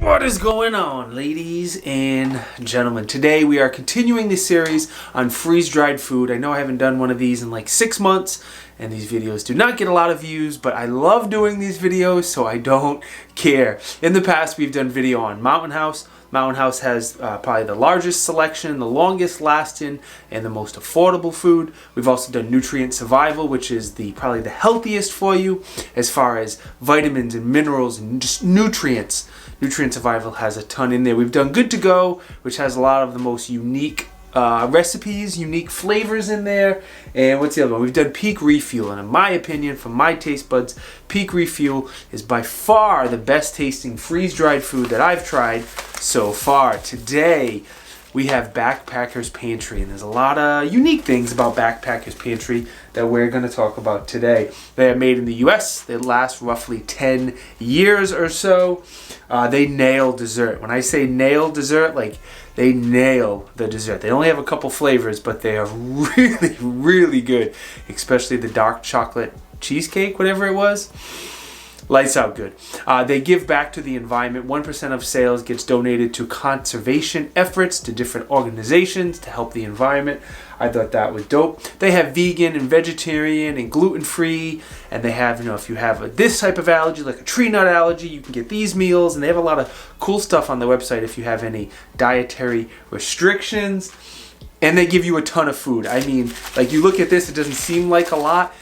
What is going on, ladies and gentlemen? Today we are continuing this series on freeze-dried food. I know I haven't done one of these in like 6 months, and these videos do not get a lot of views, but I love doing these videos, so I don't care. In the past, we've done video on Mountain House. Mountain House has probably the largest selection, the longest lasting, and the most affordable food. We've also done Nutrient Survival, which is probably the healthiest for you as far as vitamins and minerals and just nutrients. Nutrient Survival has a ton in there. We've done Good to Go, which has a lot of the most unique recipes, unique flavors in there. And what's the other one? We've done Peak Refuel, and in my opinion, from my taste buds, Peak Refuel is by far the best tasting freeze-dried food that I've tried so far. Today we have Backpackers Pantry, and there's a lot of unique things about Backpackers Pantry that we're going to talk about today. They are made in the US. They last roughly 10 years or so. They nail dessert. When I say nail dessert, like they nail the dessert. They only have a couple flavors, but they are really, really good, especially the dark chocolate cheesecake, whatever it was. Lights out good. They give back to the environment. 1% of sales gets donated to conservation efforts to different organizations to help the environment. I thought that was dope. They have vegan and vegetarian and gluten-free, and they have, if you have this type of allergy, like a tree nut allergy, you can get these meals, and they have a lot of cool stuff on their website if you have any dietary restrictions. And they give you a ton of food. I mean, like you look at this, it doesn't seem like a lot.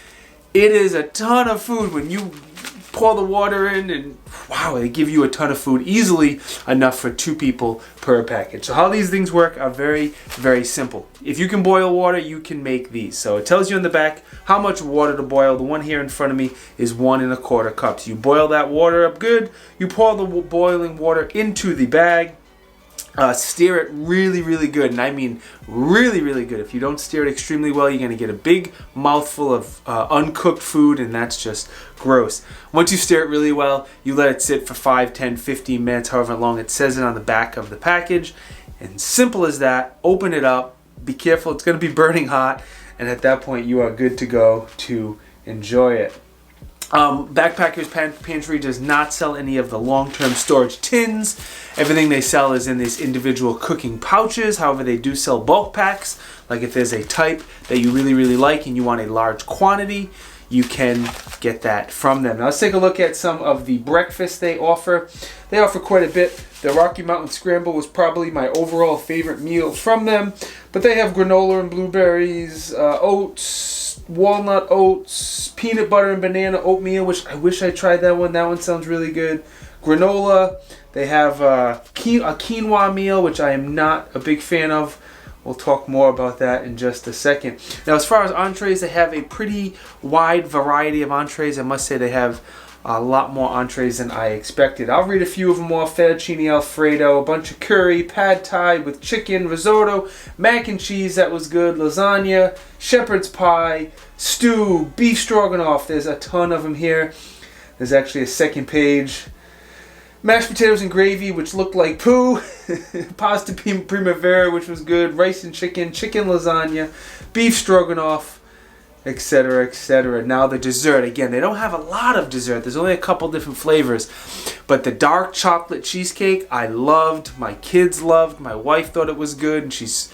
It is a ton of food when you pour the water in, and wow, they give you a ton of food, easily enough for 2 people per package. So how these things work are very, very simple. If you can boil water, you can make these. So it tells you in the back how much water to boil. The one here in front of me is 1 1/4 cups. You boil that water up good, you pour the boiling water into the bag. Stir it really, really good, and I mean really, really good. If you don't stir it extremely well, you're going to get a big mouthful of uncooked food, and that's just gross. Once you stir it really well, you let it sit for 5, 10, 15 minutes, however long it says it on the back of the package. And simple as that. Open it up. Be careful, it's going to be burning hot, and at that point you are good to go to enjoy it. Backpackers Pantry does not sell any of the long-term storage tins. Everything they sell is in these individual cooking pouches. However, they do sell bulk packs. Like if there's a type that you really, really like and you want a large quantity, you can get that from them. Now let's take a look at some of the breakfast they offer. They offer quite a bit. The Rocky Mountain Scramble was probably my overall favorite meal from them. But they have granola and blueberries, oats, walnut oats, peanut butter and banana oatmeal, which I wish I tried that one. That one sounds really good. Granola. They have a quinoa meal, which I am not a big fan of. We'll talk more about that in just a second. Now, as far as entrees, they have a pretty wide variety of entrees. I must say they have a lot more entrees than I expected. I'll read a few of them off. Fettuccine Alfredo, a bunch of curry, pad thai with chicken, risotto, mac and cheese, that was good, lasagna, shepherd's pie, stew, beef stroganoff. There's a ton of them here. There's actually a second page. Mashed potatoes and gravy, which looked like poo. Pasta Primavera, which was good. Rice and chicken, chicken lasagna, beef stroganoff, etc., etc. Now the dessert. Again, they don't have a lot of dessert. There's only a couple different flavors. But the dark chocolate cheesecake, I loved. My kids loved. My wife thought it was good, and she's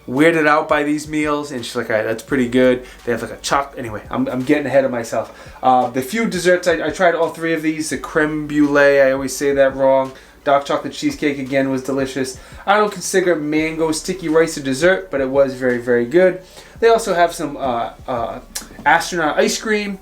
weirded out by these meals, and she's like, all right, that's pretty good. They have like a chocolate. Anyway, I'm getting ahead of myself. The few desserts, I tried all 3 of these. The Creme Brulee, I always say that wrong. Dark chocolate cheesecake, again, was delicious. I don't consider mango sticky rice a dessert, but it was very, very good. They also have some astronaut ice cream.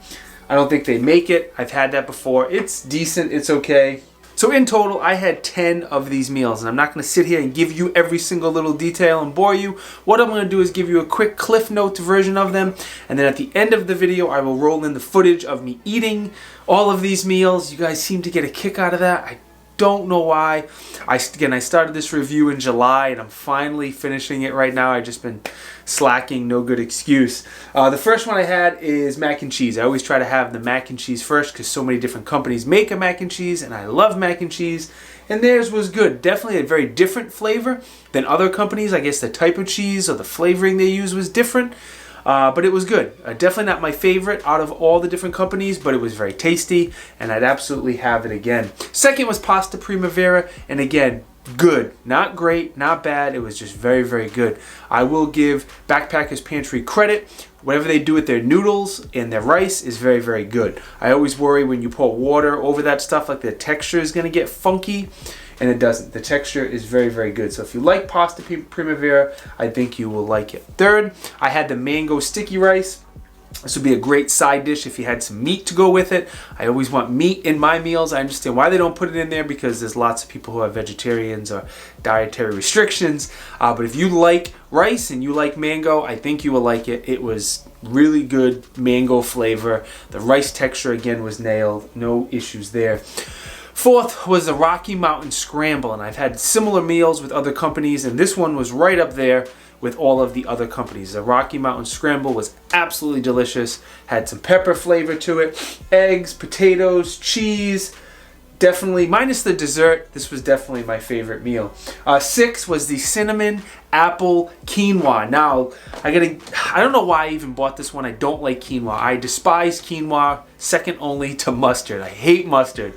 I don't think they make it. I've had that before. It's decent. It's okay. So in total, I had 10 of these meals, and I'm not going to sit here and give you every single little detail and bore you. What I'm going to do is give you a quick Cliff Notes version of them, and then at the end of the video, I will roll in the footage of me eating all of these meals. You guys seem to get a kick out of that. I don't know why. I started this review in July, and I'm finally finishing it right now. I've just been slacking, no good excuse. The first one I had is mac and cheese. I always try to have the mac and cheese first because so many different companies make a mac and cheese, and I love mac and cheese, and theirs was good. Definitely a very different flavor than other companies. I guess the type of cheese or the flavoring they use was different. But it was good. Definitely not my favorite out of all the different companies, but it was very tasty, and I'd absolutely have it again. Second was Pasta Primavera, and again, good. Not great, not bad. It was just very, very good. I will give Backpackers Pantry credit. Whatever they do with their noodles and their rice is very, very good. I always worry when you pour water over that stuff, like the texture is going to get funky, and it doesn't. The texture is very, very good. So if you like Pasta Primavera, I think you will like it. Third, I had the mango sticky rice. This would be a great side dish if you had some meat to go with it. I always want meat in my meals. I understand why they don't put it in there, because there's lots of people who are vegetarians or dietary restrictions. But if you like rice and you like mango, I think you will like it. It was really good mango flavor. The rice texture, again, was nailed. No issues there. Fourth was the Rocky Mountain Scramble, and I've had similar meals with other companies, and this one was right up there with all of the other companies. The Rocky Mountain Scramble was absolutely delicious, had some pepper flavor to it, eggs, potatoes, cheese, definitely, minus the dessert, this was definitely my favorite meal. Six was the cinnamon apple quinoa. Now, I don't know why I even bought this one. I don't like quinoa. I despise quinoa, second only to mustard. I hate mustard.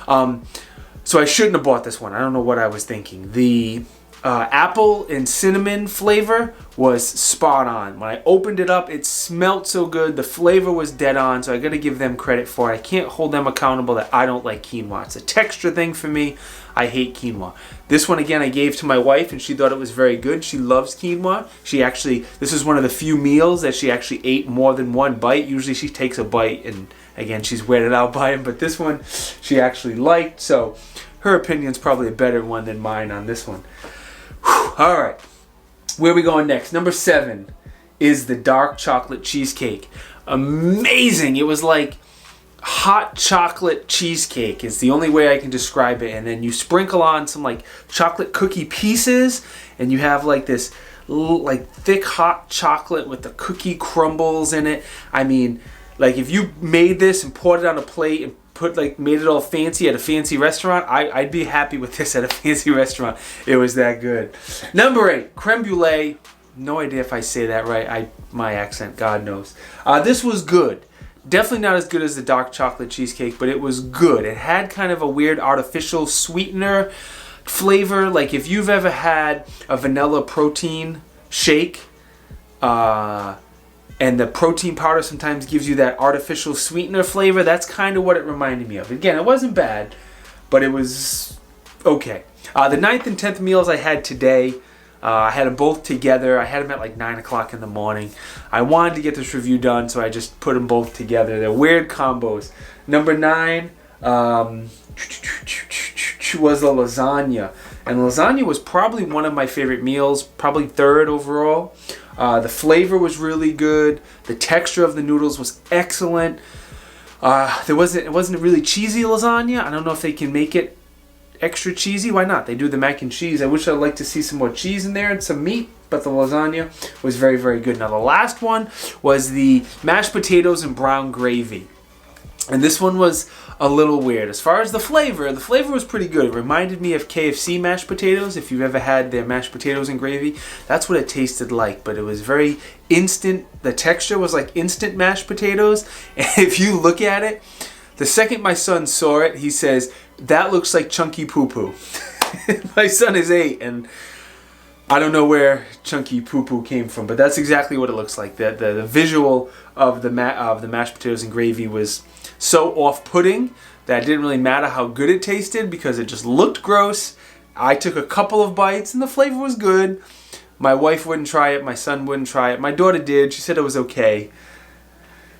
So I shouldn't have bought this one. I don't know what I was thinking. The apple and cinnamon flavor was spot on. When I opened it up, it smelled so good. The flavor was dead on, so I got to give them credit for it. I can't hold them accountable that I don't like quinoa. It's a texture thing for me. I hate quinoa. This one, again, I gave to my wife, and she thought it was very good. She loves quinoa. This is one of the few meals that she actually ate more than one bite. Usually she takes a bite, and again, she's weirded out by him, but this one she actually liked, so her opinion's probably a better one than mine on this one. All right, where are we going next? Number 7 is the dark chocolate cheesecake. Amazing. It was like hot chocolate cheesecake is the only way I can describe it. And then you sprinkle on some like chocolate cookie pieces, and you have like this like thick hot chocolate with the cookie crumbles in it. I mean, like if you made this and poured it on a plate and made it all fancy at a fancy restaurant, I'd be happy with this at a fancy restaurant. It was that good. Number 8, Creme Brulee. No idea if I say that right. My accent, God knows. This was good. Definitely not as good as the dark chocolate cheesecake, but it was good. It had kind of a weird artificial sweetener flavor. Like if you've ever had a vanilla protein shake, and the protein powder sometimes gives you that artificial sweetener flavor. That's kind of what it reminded me of. Again, it wasn't bad, but it was okay. The 9th and 10th meals I had today, I had them both together. I had them at like 9 o'clock in the morning. I wanted to get this review done, so I just put them both together. They're weird combos. Number 9 was the lasagna. And lasagna was probably one of my favorite meals, probably 3rd overall. The flavor was really good. The texture of the noodles was excellent. It wasn't a really cheesy lasagna. I don't know if they can make it extra cheesy. Why not? They do the mac and cheese. I wish I'd like to see some more cheese in there and some meat, but the lasagna was very, very good. Now the last one was the mashed potatoes and brown gravy. And this one was a little weird. As far as the flavor was pretty good. It reminded me of KFC mashed potatoes. If you've ever had their mashed potatoes and gravy, that's what it tasted like. But it was very instant. The texture was like instant mashed potatoes. And if you look at it, the second my son saw it, he says, "That looks like chunky poo-poo." My son is 8, and I don't know where chunky poo-poo came from, but that's exactly what it looks like. The visual of the mashed potatoes and gravy was so off-putting that it didn't really matter how good it tasted because it just looked gross. I took a couple of bites and the flavor was good. My wife wouldn't try it. My son wouldn't try it. My daughter did. She said it was okay.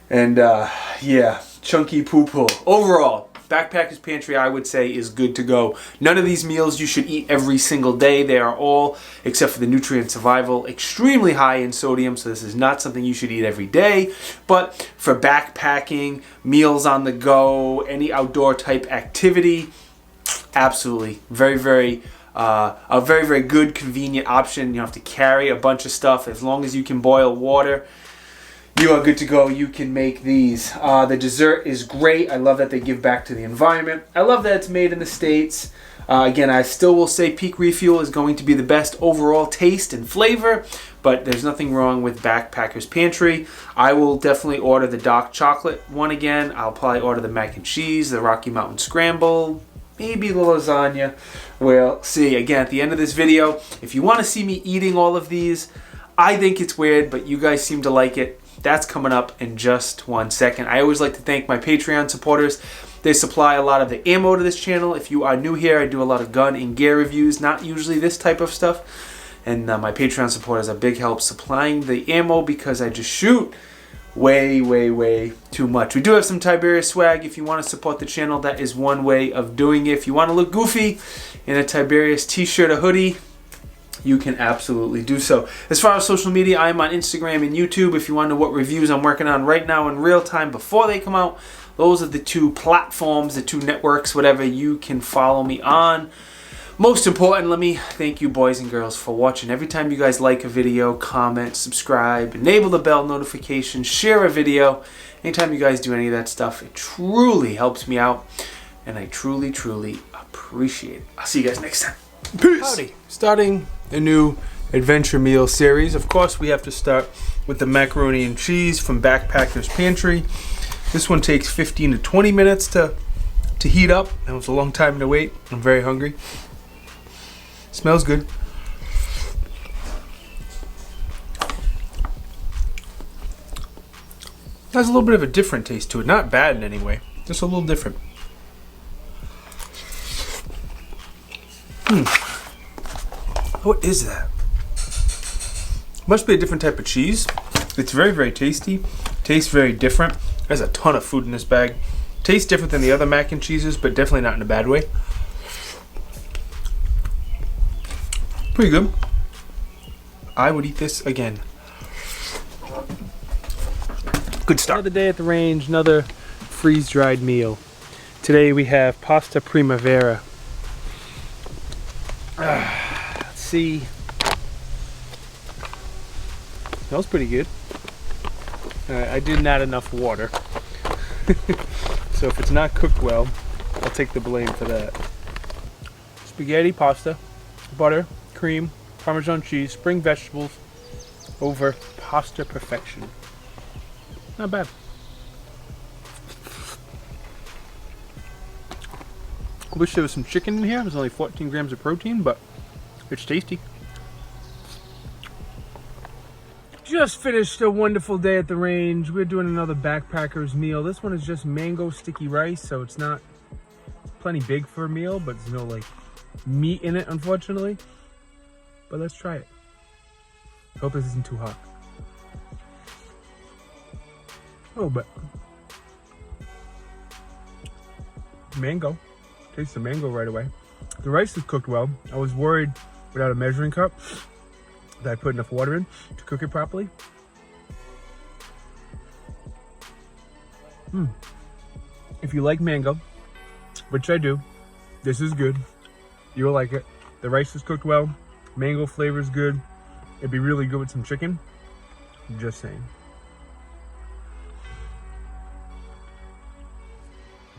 And yeah, chunky poo-poo. Overall, Backpackers Pantry, I would say, is good to go. None of these meals you should eat every single day. They are all, except for the Nutrient Survival, extremely high in sodium, so this is not something you should eat every day. But for backpacking, meals on the go, any outdoor type activity, absolutely. Very, very a very, very good, convenient option. You don't have to carry a bunch of stuff. As long as you can boil water, you are good to go. You can make these. The dessert is great. I love that they give back to the environment. I love that it's made in the States. Again, I still will say Peak Refuel is going to be the best overall taste and flavor, but there's nothing wrong with Backpacker's Pantry. I will definitely order the dark chocolate one again. I'll probably order the mac and cheese, the Rocky Mountain Scramble, maybe the lasagna. We'll see. Again, at the end of this video, if you want to see me eating all of these, I think it's weird, but you guys seem to like it. That's coming up in just 1 second. I always like to thank my Patreon supporters. They supply a lot of the ammo to this channel. If you are new here, I do a lot of gun and gear reviews, not usually this type of stuff. And my Patreon supporters are big help supplying the ammo because I just shoot way too much. We do have some Tiberious swag. If you want to support the channel, that is one way of doing it. If you want to look goofy in a Tiberious t-shirt or hoodie, you can absolutely do so. As far as social media, I am on Instagram and YouTube. If you want to know what reviews I'm working on right now in real time before they come out, those are the two platforms, the two networks, whatever you can follow me on. Most important, let me thank you boys and girls for watching. Every time you guys like a video, comment, subscribe, enable the bell notification, share a video. Anytime you guys do any of that stuff, it truly helps me out. And I truly appreciate it. I'll see you guys next time. Peace. Howdy. Starting a new adventure meal series. Of course, we have to start with the macaroni and cheese from Backpacker's Pantry. This one takes 15 to 20 minutes to heat up. That was a long time to wait. I'm very hungry. Smells good. Has a little bit of a different taste to it. Not bad in any way. Just a little different. What is that? Must be a different type of cheese. It's very tasty. Tastes very different. There's a ton of food in this bag. Tastes different than the other mac and cheeses, but definitely not in a bad way. Pretty good. I would eat this again. Good start. Another day at the range, another freeze-dried meal. Today we have pasta Primavera. Let's see. Smells pretty good. I didn't add enough water. So if it's not cooked well, I'll take the blame for that. Spaghetti, pasta, butter, cream, Parmesan cheese, spring vegetables over pasta perfection. Not bad. I wish there was some chicken in here. There's only 14 grams of protein, but it's tasty. Just finished a wonderful day at the range. We're doing another Backpacker's meal. This one is just mango sticky rice, so it's not plenty big for a meal, but there's no like meat in it, unfortunately. But let's try it. Hope this isn't too hot. Oh, but mango. Taste the mango right away. The rice is cooked well. I was worried without a measuring cup that I put enough water in to cook it properly. If you like mango, which I do, this is good. You'll like it. The rice is cooked well. Mango flavor is good. It'd be really good with some chicken. I'm just saying.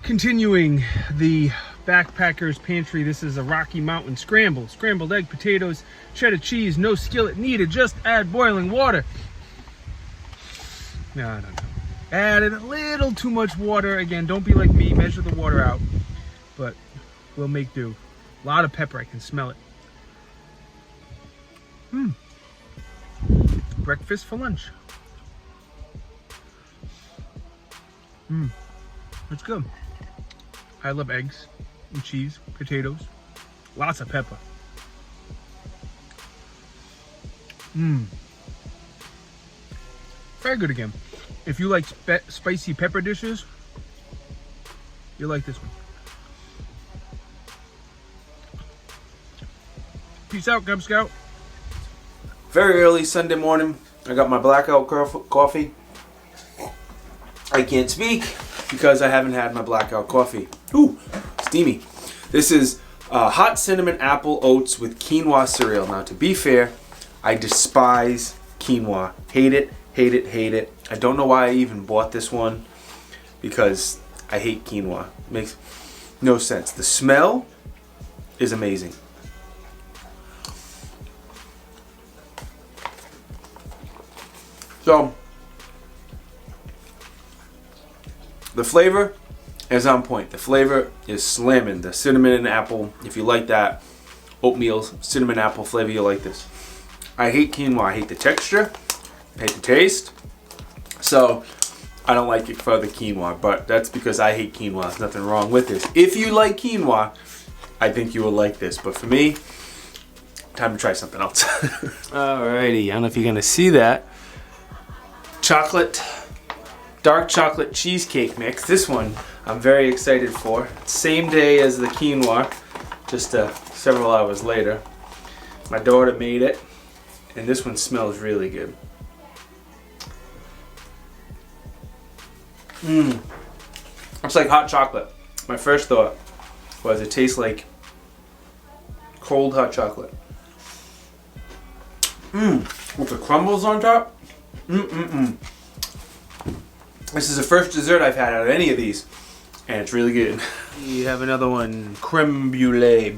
Continuing the Backpacker's Pantry, this is a Rocky Mountain Scramble. Scrambled egg, potatoes, cheddar cheese, no skillet needed, just add boiling water. No. Added a little too much water. Again, don't be like me, measure the water out. But we'll make do. A lot of pepper, I can smell it. Breakfast for lunch. That's good. I love eggs and cheese, potatoes, lots of pepper. Very good again. If you like spicy pepper dishes, you'll like this one. Peace out, Cub Scout. Very early Sunday morning, I got my blackout coffee. I can't speak because I haven't had my blackout coffee. Ooh, steamy. This is hot cinnamon apple oats with quinoa cereal. Now, to be fair, I despise quinoa. Hate it, hate it, hate it. I don't know why I even bought this one because I hate quinoa. It makes no sense. The smell is amazing. So the flavor is on point. The flavor is slamming. The cinnamon and apple, if you like that oatmeal cinnamon apple flavor, you'll like this. I hate quinoa. I hate the texture. I hate the taste. So I don't like it for the quinoa, but that's because I hate quinoa. There's nothing wrong with this. If you like quinoa, I think you will like this. But for me, time to try something else. Alrighty, I don't know if you're gonna see that. Dark chocolate cheesecake mix. This one I'm very excited for. Same day as the quinoa, just several hours later. My daughter made it, and this one smells really good. It's like hot chocolate. My first thought was it tastes like cold hot chocolate. With the crumbles on top. This is the first dessert I've had out of any of these, and it's really good. You have another one, creme brulee,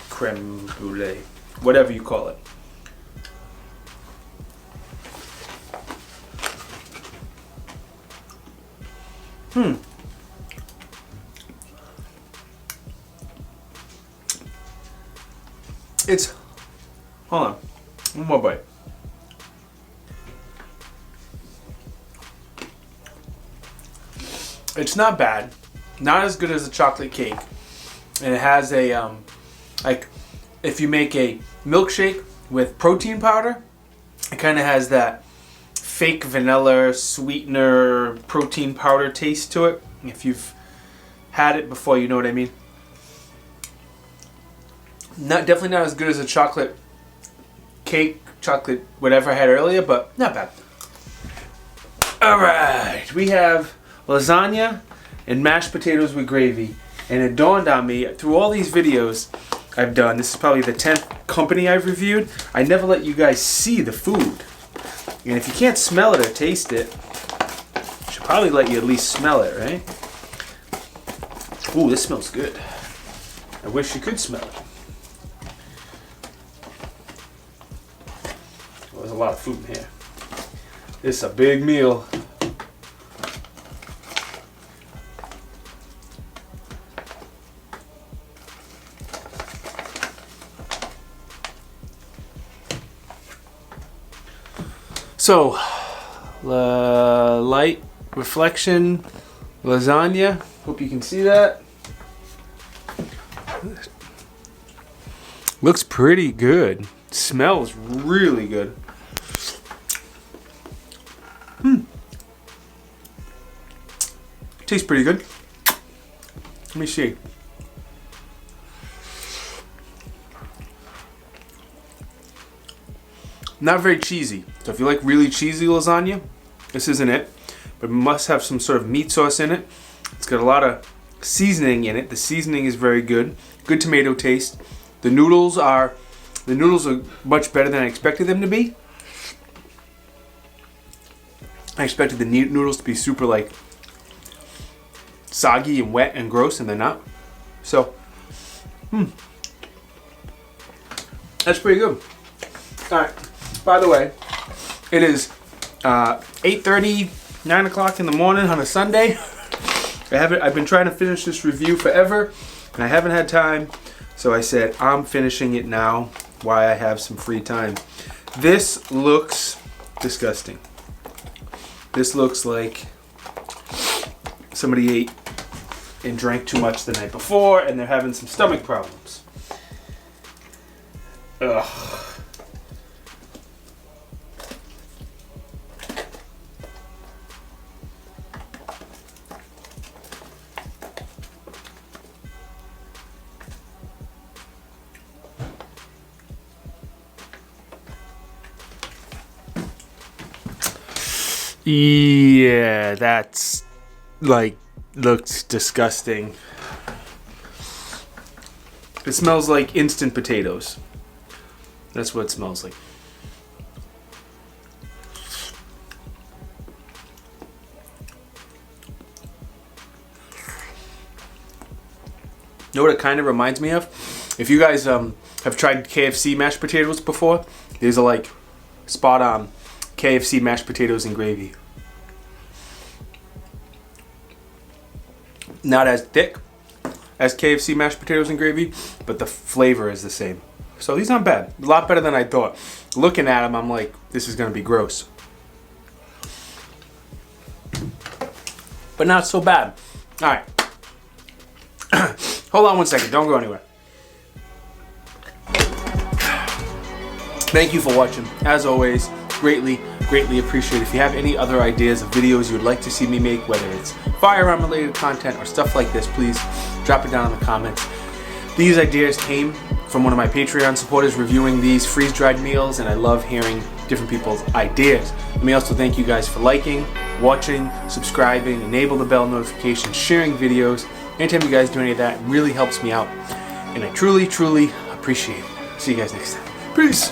creme brulee, whatever you call it. It's, hold on, one more bite. It's not bad, not as good as a chocolate cake, and it has a like if you make a milkshake with protein powder, it kind of has that fake vanilla sweetener protein powder taste to it. If you've had it before, you know what I mean. Definitely not as good as a chocolate cake, chocolate whatever I had earlier, but not bad. All right, we have lasagna and mashed potatoes with gravy, and it dawned on me through all these videos I've done, this is probably the 10th company I've reviewed, I never let you guys see the food. And if you can't smell it or taste it, I should probably let you at least smell it, right? Ooh, this smells good. I wish you could smell it. Well, there's a lot of food in here. This is a big meal. So, light reflection lasagna. Hope you can see that. Looks pretty good. Smells really good. Tastes pretty good. Let me see. Not very cheesy. So if you like really cheesy lasagna, this isn't it. But it must have some sort of meat sauce in it. It's got a lot of seasoning in it. The seasoning is very good. Good tomato taste. The noodles are much better than I expected them to be. I expected the noodles to be super like soggy and wet and gross, and they're not. So, that's pretty good. All right. By the way, it is 8:30, 9 o'clock in the morning on a Sunday. I've been trying to finish this review forever, and I haven't had time. So I said, I'm finishing it now while I have some free time. This looks disgusting. This looks like somebody ate and drank too much the night before, and they're having some stomach problems. Ugh. Yeah, that's like looks disgusting. It smells like instant potatoes. That's what it smells like. You know what it kind of reminds me of? If you guys have tried KFC mashed potatoes before, these are like spot on. KFC mashed potatoes and gravy. Not as thick as KFC mashed potatoes and gravy, but the flavor is the same. So these aren't bad. A lot better than I thought. Looking at them, I'm like, this is gonna be gross. But not so bad. All right. Hold on one second, don't go anywhere. Thank you for watching. As always, greatly appreciate it. If you have any other ideas of videos you would like to see me make, whether it's firearm related content or stuff like this, please drop it down in the comments. These ideas came from one of my Patreon supporters reviewing these freeze-dried meals, and I love hearing different people's ideas. Let me also thank you guys for liking, watching, subscribing, enable the bell notifications, sharing videos. Anytime you guys do any of that, it really helps me out, and I truly appreciate it. See you guys next time. Peace.